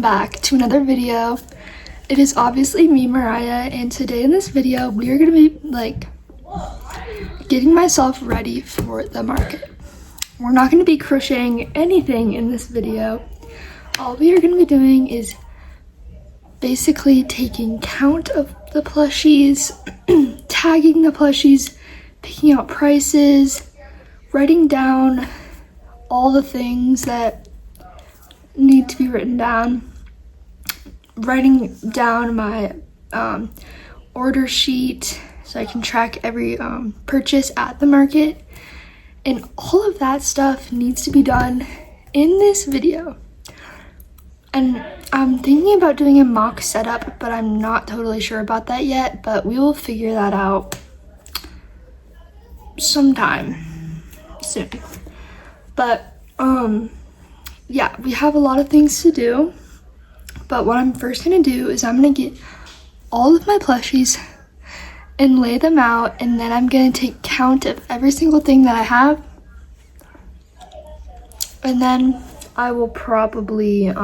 welcome back to another video. It is obviously me, Mariah, and today in this video we are going to be like getting myself ready for the market. We're not going to be crocheting anything in this video. All we are going to be doing is basically taking count of the plushies, tagging the plushies, picking out prices, writing down all the things that need to be written down, writing down my order sheet so I can track every purchase at the market, and all of that stuff needs to be done in this video. And I'm thinking about doing a mock setup, but I'm not totally sure about that yet, but we will figure that out sometime soon. But yeah, we have a lot of things to do, but what I'm first gonna do is I'm gonna get all of my plushies and lay them out, and then I'm gonna take count of every single thing that I have, and then I will probably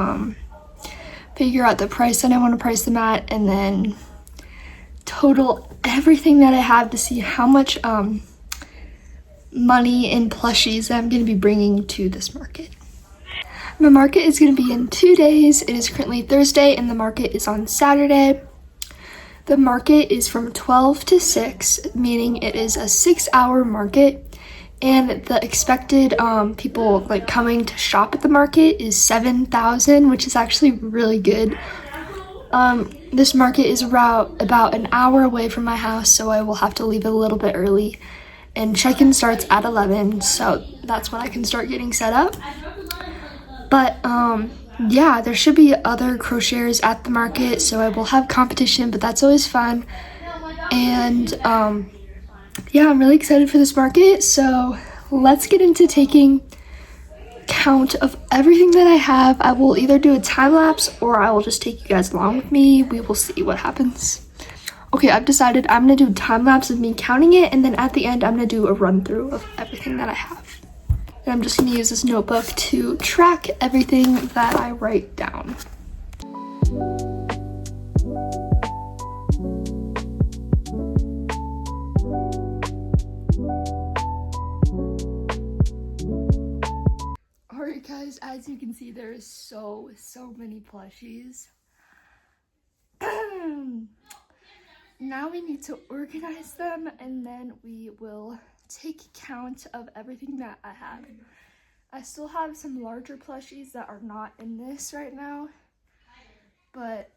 figure out the price that I want to price them at, and then total everything that I have to see how much money in plushies that I'm going to be bringing to this market. My market is going to be in 2 days. It is currently Thursday and the market is on Saturday. The market is from 12 to 6, meaning it is a 6-hour market, and the expected people like coming to shop at the market is 7,000, which is actually really good. This market is about an hour away from my house, so I will have to leave a little bit early, and check-in starts at 11, so that's when I can start getting set up. But yeah, there should be other crocheters at the market, so I will have competition, but that's always fun. And yeah, I'm really excited for this market, so let's get into taking count of everything that I have. I will either do a time lapse or I will just take you guys along with me. We will see what happens. Okay, I've decided I'm gonna do a time lapse of me counting it, and then at the end I'm gonna do a run through of everything that I have. And I'm just gonna use this notebook to track everything that I write down. Alright guys, as you can see, there is so many plushies. Now we need to organize them, and then we will take count of everything that I have. I still have some larger plushies that are not in this right now, but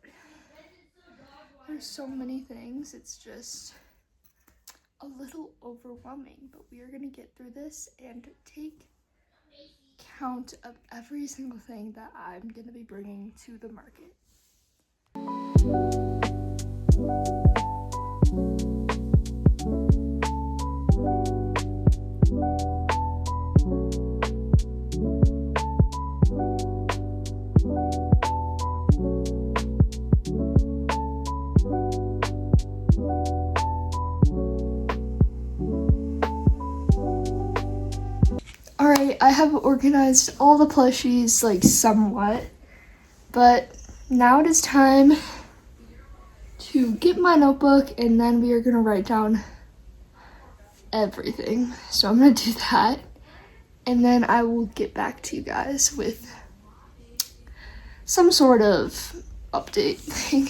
there's so many things, it's just a little overwhelming, but we are gonna get through this and take count of every single thing that I'm gonna be bringing to the market. Alright, I have organized all the plushies like somewhat, but now it is time to get my notebook, and then we are going to write down everything. So I'm going to do that, and then I will get back to you guys with some sort of update thing.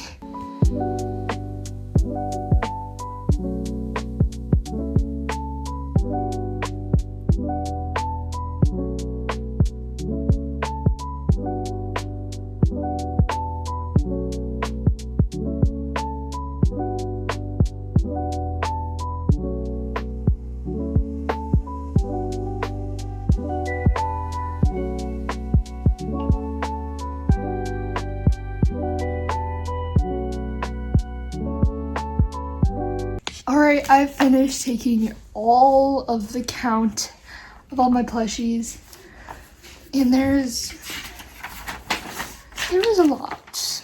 Alright, I've finished taking all of the count of all my plushies, and there was a lot,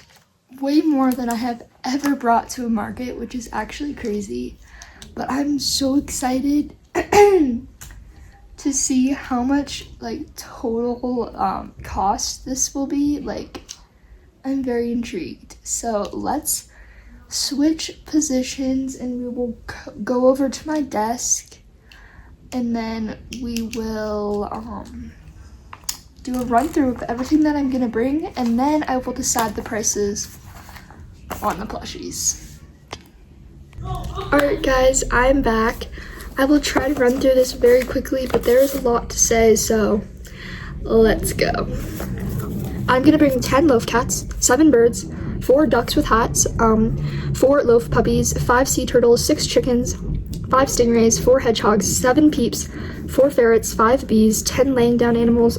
way more than I have ever brought to a market, which is actually crazy, but I'm so excited to see how much like total cost this will be. Like, I'm very intrigued. So let's switch positions and we will go over to my desk, and then we will do a run through of everything that I'm gonna bring, and then I will decide the prices on the plushies. Alright guys, I'm back. I will try to run through this very quickly, but there is a lot to say, so let's go. I'm gonna bring 10 loaf cats, 7 birds, 4 ducks with hats, 4 loaf puppies, 5 sea turtles, 6 chickens, 5 stingrays, 4 hedgehogs, 7 peeps, 4 ferrets, 5 bees, 10 laying down animals,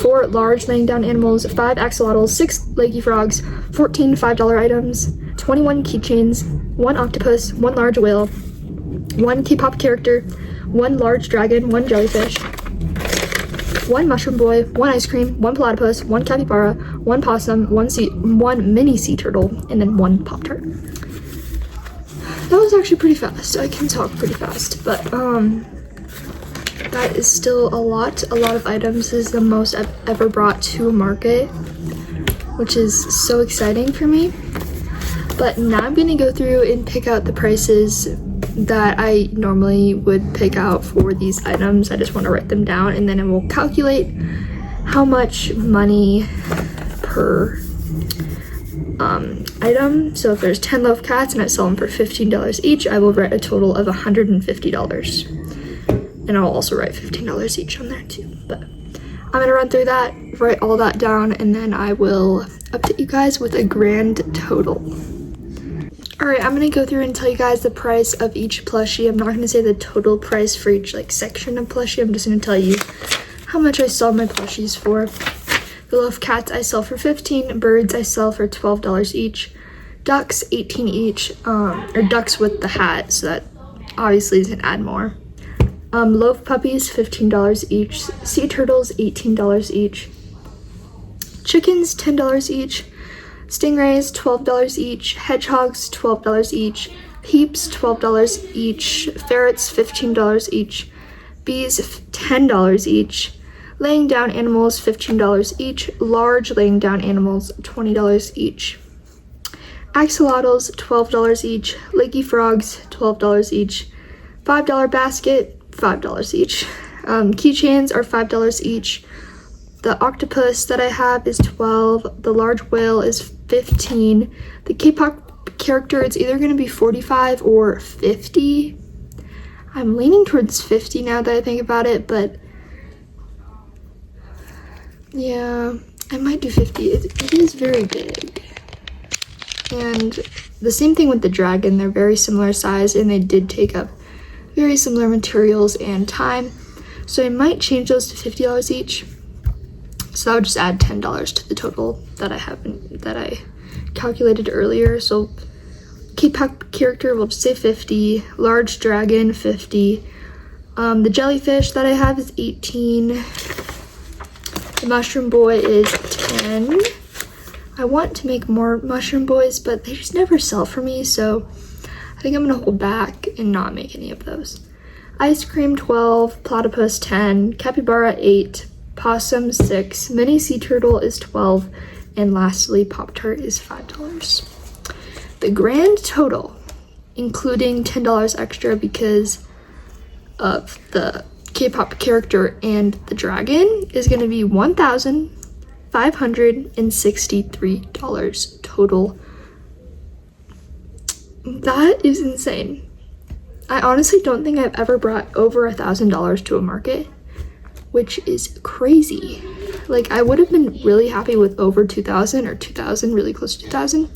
4 large laying down animals, 5 axolotls, 6 leggy frogs, 14 $5 items, 21 keychains, 1 octopus, 1 large whale, 1 K-pop character, 1 large dragon, 1 jellyfish, 1 mushroom boy, 1 ice cream, 1 platypus, 1 capybara, 1 possum, 1 mini sea turtle, and then 1 Pop-Tart. That was actually pretty fast. I can talk pretty fast, but that is still a lot of items. This is the most I've ever brought to a market, which is so exciting for me. But now I'm gonna go through and pick out the prices that I normally would pick out for these items. I just want to write them down, and then I will calculate how much money per item. So if there's 10 loaf cats and I sell them for $15 each, I will write a total of $150. And I'll also write $15 each on there too. But I'm gonna run through that, write all that down, and then I will update you guys with a grand total. Alright, I'm gonna go through and tell you guys the price of each plushie. I'm not gonna say the total price for each section of plushie. I'm just gonna tell you how much I sell my plushies for. The loaf cats I sell for $15, birds I sell for $12 each, ducks $18 each, or ducks with the hat, so that obviously is gonna add more. Loaf puppies $15 each, sea turtles $18 each, chickens $10 each, stingrays $12 each, hedgehogs $12 each, peeps $12 each, ferrets $15 each, bees $10 each, laying down animals $15 each, large laying down animals $20 each, axolotls $12 each, leggy frogs $12 each, $5 basket $5 each, keychains are $5 each. The octopus that I have is $12, the large whale is $15, the K-pop character, it's either going to be $45 or $50. I'm leaning towards $50 now that I think about it, but yeah, I might do $50. It is very big. And the same thing with the dragon, they're very similar size and they did take up very similar materials and time, so I might change those to $50 each. So that would just add $10 to the total that I have that I calculated earlier. So K-pop character will just say $50, large dragon $50, the jellyfish that I have is $18, the mushroom boy is $10. I want to make more mushroom boys, but they just never sell for me, so I think I'm gonna hold back and not make any of those. Ice cream $12, platypus $10, capybara $8, possum $6, mini sea turtle is $12, and lastly Pop-Tart is $5. The grand total, including $10 extra because of the K-pop character and the dragon, is going to be $1,563 total. That is insane. I honestly don't think I've ever brought over $1,000 to a market, which is crazy. Like, I would have been really happy with over 2,000 or 2,000, really close to 2,000,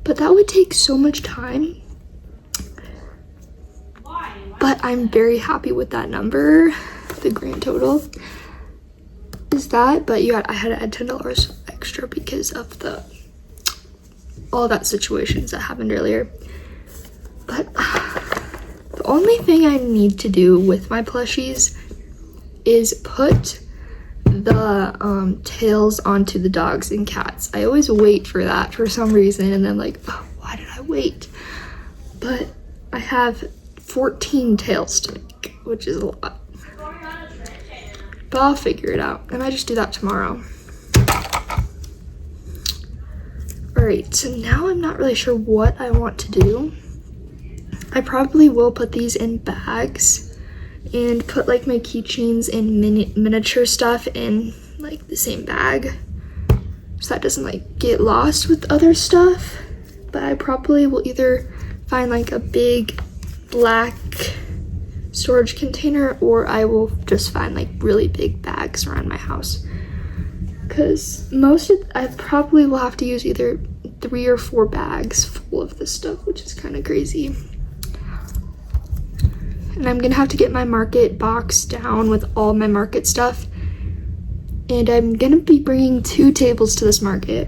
but that would take so much time. But I'm very happy with that number. The grand total is that, but I had to add $10 extra because of all that situations that happened earlier. But the only thing I need to do with my plushies is put the tails onto the dogs and cats. I always wait for that for some reason, and I'm like, oh, why did I wait? But I have 14 tails to make, which is a lot. But I'll figure it out. I might just do that tomorrow. Alright, so now I'm not really sure what I want to do. I probably will put these in bags and put like my keychains and miniature stuff in like the same bag, so that doesn't like get lost with other stuff. But I probably will either find like a big black storage container, or I will just find like really big bags around my house, because I probably will have to use either 3 or 4 bags full of this stuff, which is kind of crazy. And I'm gonna have to get my market box down with all my market stuff, and I'm gonna be bringing 2 tables to this market,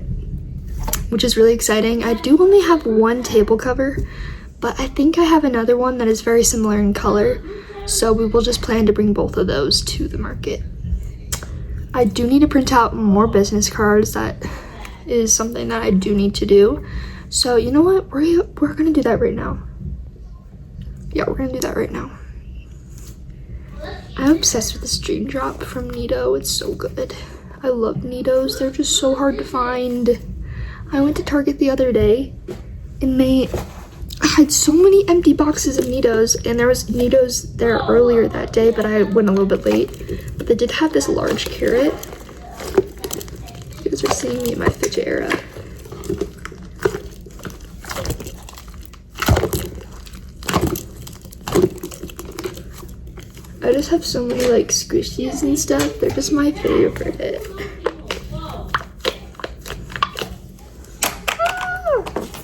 which is really exciting. I do only have 1 table cover, but I think I have another one that is very similar in color, so we will just plan to bring both of those to the market. I do need to print out more business cards. That is something that I do need to do. So you know what? We're gonna do that right now. Yeah, we're gonna do that right now. I'm obsessed with this dream drop from Nito. It's so good. I love Nitos. They're just so hard to find. I went to Target the other day and they had so many empty boxes of Nitos, and there was Nitos there earlier that day, but I went a little bit late. But they did have this large carrot. You guys are seeing me in my fidget era. I just have so many like squishies and stuff. They're just my favorite.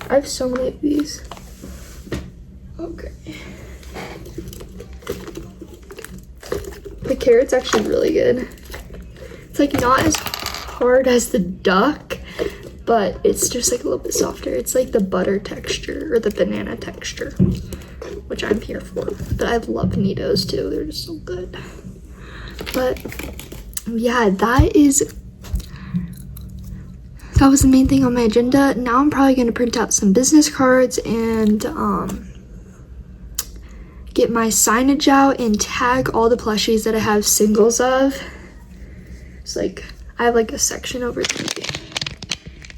I have so many of these. Okay. The carrot's actually really good. It's like not as hard as the duck, but it's just like a little bit softer. It's like the butter texture or the banana texture, which I'm here for. But I love Nitos too. They're just so good. But yeah, that was the main thing on my agenda. Now I'm probably going to print out some business cards and get my signage out and tag all the plushies that I have singles of. It's like I have like a section over there.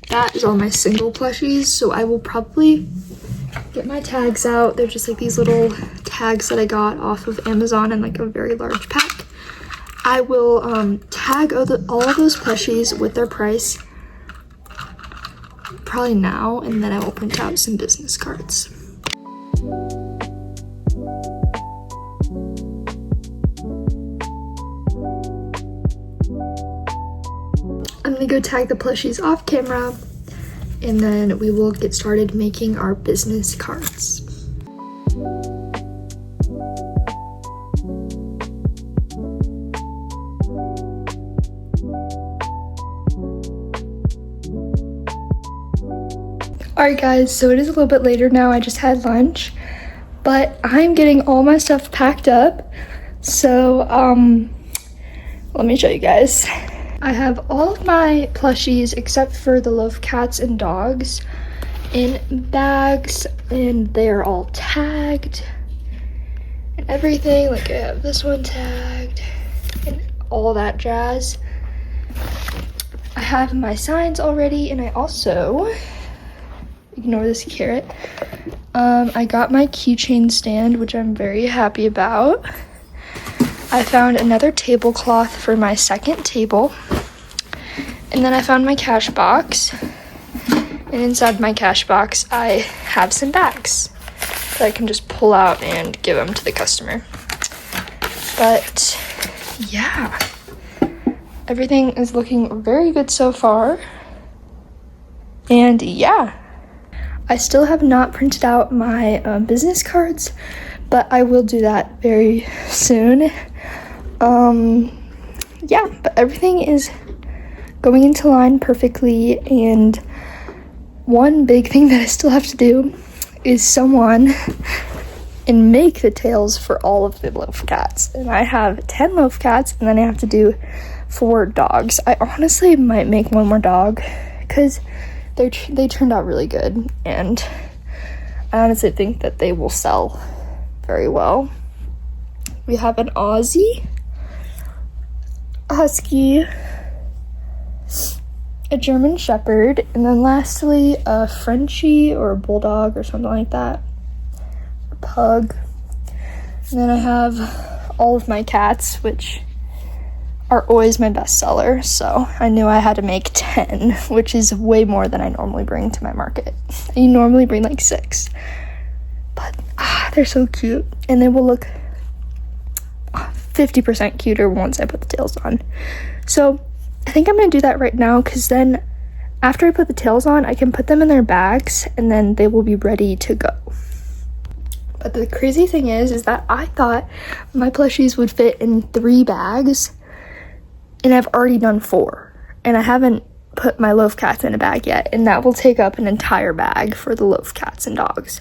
That is all my single plushies, so I will probably get my tags out. They're just like these little tags that I got off of Amazon in like a very large pack. I will tag all of those plushies with their price probably now, and then I will print out some business cards. I'm gonna go tag the plushies off camera, and then we will get started making our business cards. Alright guys, so it is a little bit later now. I just had lunch, but I'm getting all my stuff packed up. So let me show you guys. I have all of my plushies except for the Loaf Cats and dogs in bags, and they're all tagged and everything. Like I have this one tagged and all that jazz. I have my signs already, and I also, ignore this carrot, I got my keychain stand, which I'm very happy about. I found another tablecloth for my second table, and then I found my cash box, and inside my cash box I have some bags that I can just pull out and give them to the customer. But yeah, everything is looking very good so far, and yeah, I still have not printed out my business cards, but I will do that very soon. Yeah, but everything is going into line perfectly, and one big thing that I still have to do is sew on and make the tails for all of the Loaf Cats. And I have 10 Loaf Cats, and then I have to do 4 dogs. I honestly might make one more dog because they turned out really good, and I honestly think that they will sell very well. We have an Aussie, a Husky, a German Shepherd, and then lastly a Frenchie or a Bulldog or something like that, a Pug. And then I have all of my cats, which are always my best seller, so I knew I had to make 10, which is way more than I normally bring to my market. I normally bring like 6, but they're so cute, and they will look 50% cuter once I put the tails on. So I think I'm gonna do that right now, because then after I put the tails on, I can put them in their bags and then they will be ready to go. But the crazy thing is that I thought my plushies would fit in 3 bags, and I've already done 4, and I haven't put my loaf cats in a bag yet, and that will take up an entire bag for the loaf cats and dogs.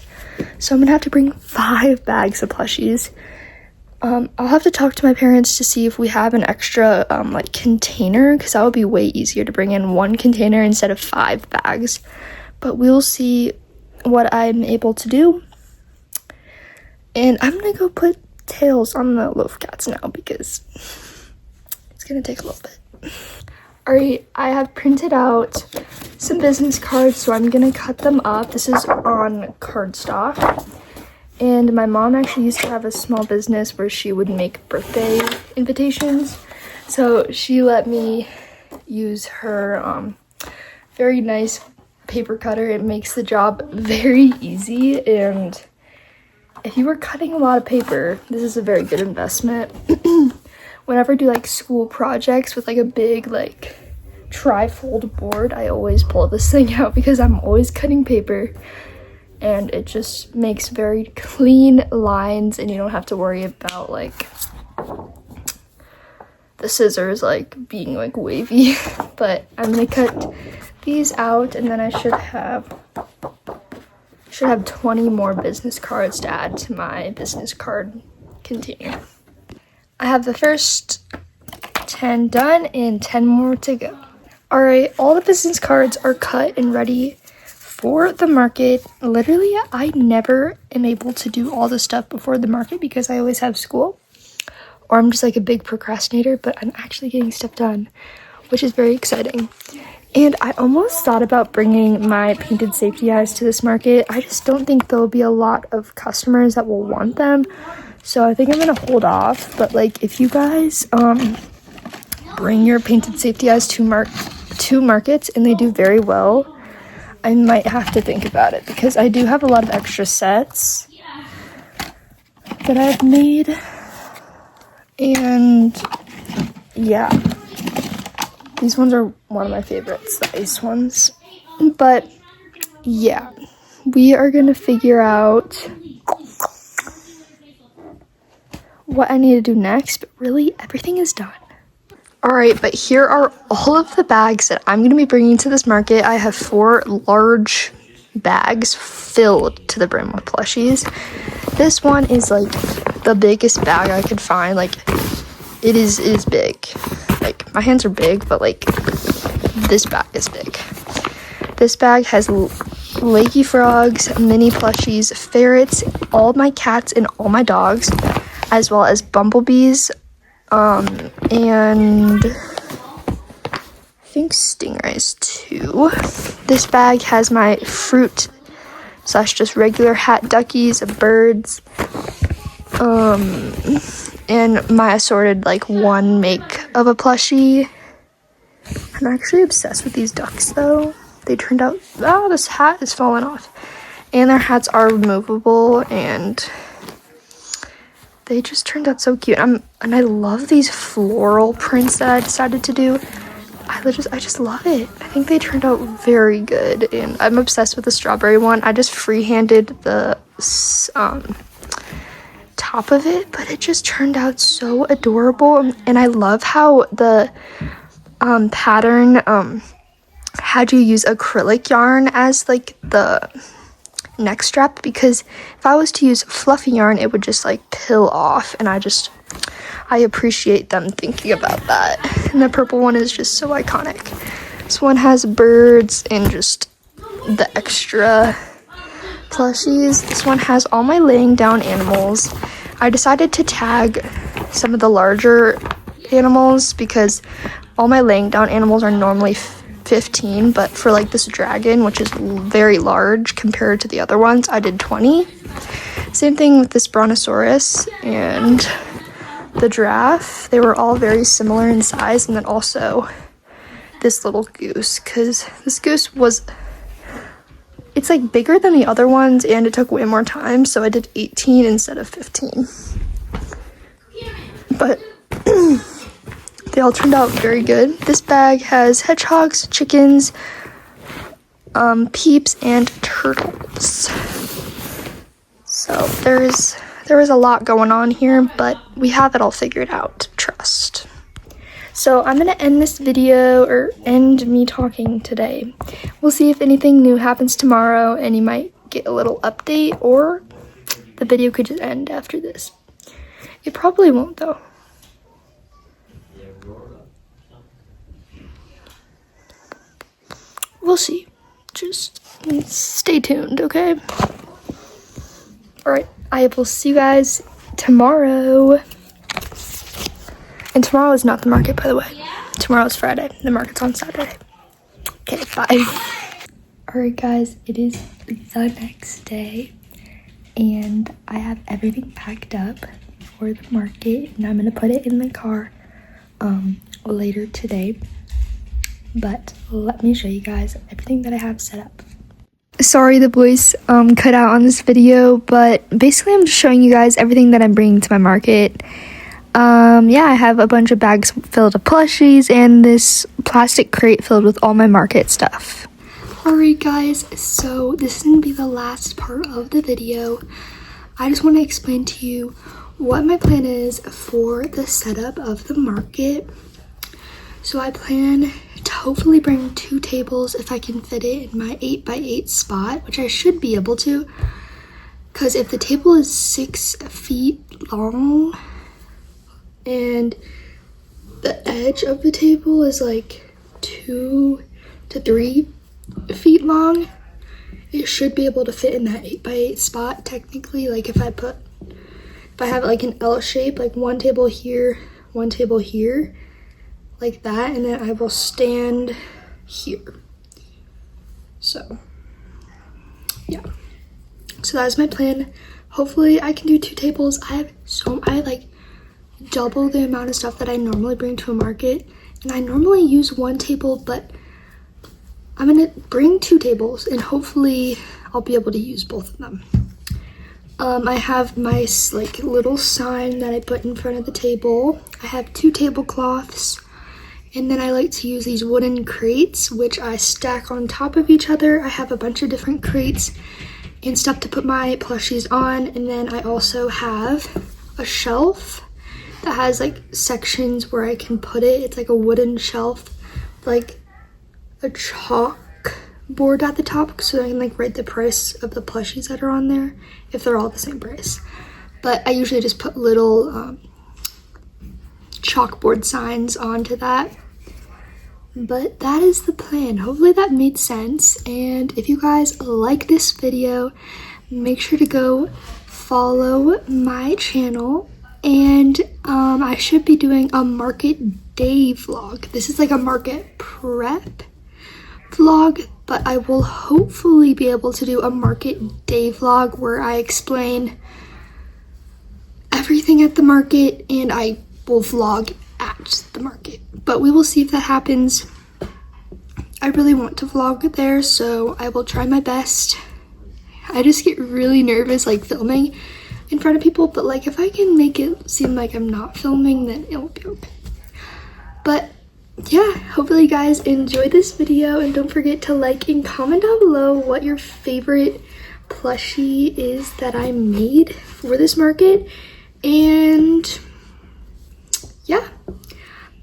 So I'm gonna have to bring 5 bags of plushies. I'll have to talk to my parents to see if we have an extra like container, because that would be way easier to bring in 1 container instead of 5 bags. But we'll see what I'm able to do. And I'm gonna go put tails on the loaf cats now, because it's gonna take a little bit. Alright, I have printed out some business cards, so I'm gonna cut them up. This is on cardstock. And my mom actually used to have a small business where she would make birthday invitations. So she let me use her very nice paper cutter. It makes the job very easy, and if you were cutting a lot of paper, this is a very good investment. Whenever I do like school projects with like a big like tri-fold board, I always pull this thing out because I'm always cutting paper, and it just makes very clean lines, and you don't have to worry about like the scissors like being like wavy. But I'm gonna cut these out, and then I should have 20 more business cards to add to my business card container. I have the first 10 done and 10 more to go. All right, all the business cards are cut and ready for the market. Literally, I never am able to do all the stuff before the market because I always have school, or I'm just like a big procrastinator, but I'm actually getting stuff done, which is very exciting. And I almost thought about bringing my painted safety eyes to this market. I just don't think there'll be a lot of customers that will want them, so I think I'm gonna hold off. But like, if you guys bring your painted safety eyes to markets and they do very well, I might have to think about it, because I do have a lot of extra sets that I've made, and yeah, these ones are one of my favorites, the ice ones. But yeah, we are gonna figure out what I need to do next, but really everything is done. All right, but here are all of the bags that I'm gonna be bringing to this market. I have 4 large bags filled to the brim with plushies. This one is like the biggest bag I could find. Like, it is big. Like, my hands are big, but like this bag is big. This bag has lakey frogs, mini plushies, ferrets, all my cats and all my dogs, as well as bumblebees, and I think stingrays too. This bag has my fruit / just regular hat duckies, birds, and my assorted like 1 make of a plushie. I'm actually obsessed with these ducks though. They turned out, this hat is falling off, and their hats are removable, and they just turned out so cute. And I love these floral prints that I decided to do. I just love it. I think they turned out very good, and I'm obsessed with the strawberry one. I just freehanded the top of it, but it just turned out so adorable. And I love how the pattern had you use acrylic yarn as like the neck strap, because if I was to use fluffy yarn, it would just like peel off, and I appreciate them thinking about that. And the purple one is just so iconic. This one has birds and just the extra plushies. This one has all my laying down animals. I decided to tag some of the larger animals because all my laying down animals are normally 15, but for like this dragon, which is very large compared to the other ones, I did 20. Same thing with this brontosaurus and the giraffe. They were all very similar in size, and then also this little goose, because this goose was, it's like bigger than the other ones and it took way more time, so I did 18 instead of 15. But they all turned out very good. This bag has hedgehogs, chickens, peeps, and turtles. So there was a lot going on here, but we have it all figured out, trust. So I'm gonna end this video, or end me talking today. We'll see if anything new happens tomorrow and you might get a little update, or the video could just end after this. It probably won't though. We'll see. Just stay tuned, okay? Alright, I will see you guys tomorrow. And tomorrow is not the market, by the way. Tomorrow is Friday. The market's on Saturday. Okay, bye. Alright guys, it is the next day. And I have everything packed up for the market. And I'm going to put it in the car later today. But let me show you guys everything that I have set up. Sorry the voice cut out on this video, but basically I'm just showing you guys everything that I'm bringing to my market. Yeah, I have a bunch of bags filled with plushies and this plastic crate filled with all my market stuff. Alright guys, so this is going to be the last part of the video. I just want to explain to you what my plan is for the setup of the market. So I plan to hopefully bring 2 tables if I can fit it in my 8x8 spot, which I should be able to, because if the table is 6 feet long and the edge of the table is like 2 to 3 feet long, it should be able to fit in that 8x8 spot technically. Like if I have like an L shape, like 1 table here, 1 table here, like that, and then I will stand here. So yeah, so that's my plan. Hopefully I can do 2 tables. I like double the amount of stuff that I normally bring to a market, and I normally use 1 table, but I'm gonna bring 2 tables and hopefully I'll be able to use both of them. I have my like little sign that I put in front of the table. I have 2 tablecloths. And then I like to use these wooden crates, which I stack on top of each other. I have a bunch of different crates and stuff to put my plushies on. And then I also have a shelf that has like sections where I can put it. It's like a wooden shelf, like a chalk board at the top, so I can like write the price of the plushies that are on there, if they're all the same price. But I usually just put little chalkboard signs onto that. But that is the plan. Hopefully that made sense, and if you guys like this video, make sure to go follow my channel. And I should be doing a market day vlog. This is like a market prep vlog, but I will hopefully be able to do a market day vlog where I explain everything at the market and I will vlog at the market. But we will see if that happens. I really want to vlog there, so I will try my best. I just get really nervous like filming in front of people, but like if I can make it seem like I'm not filming, then it'll be okay. But yeah, hopefully you guys enjoyed this video, and don't forget to like and comment down below what your favorite plushie is that I made for this market. And yeah,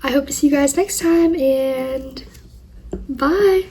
I hope to see you guys next time, and bye.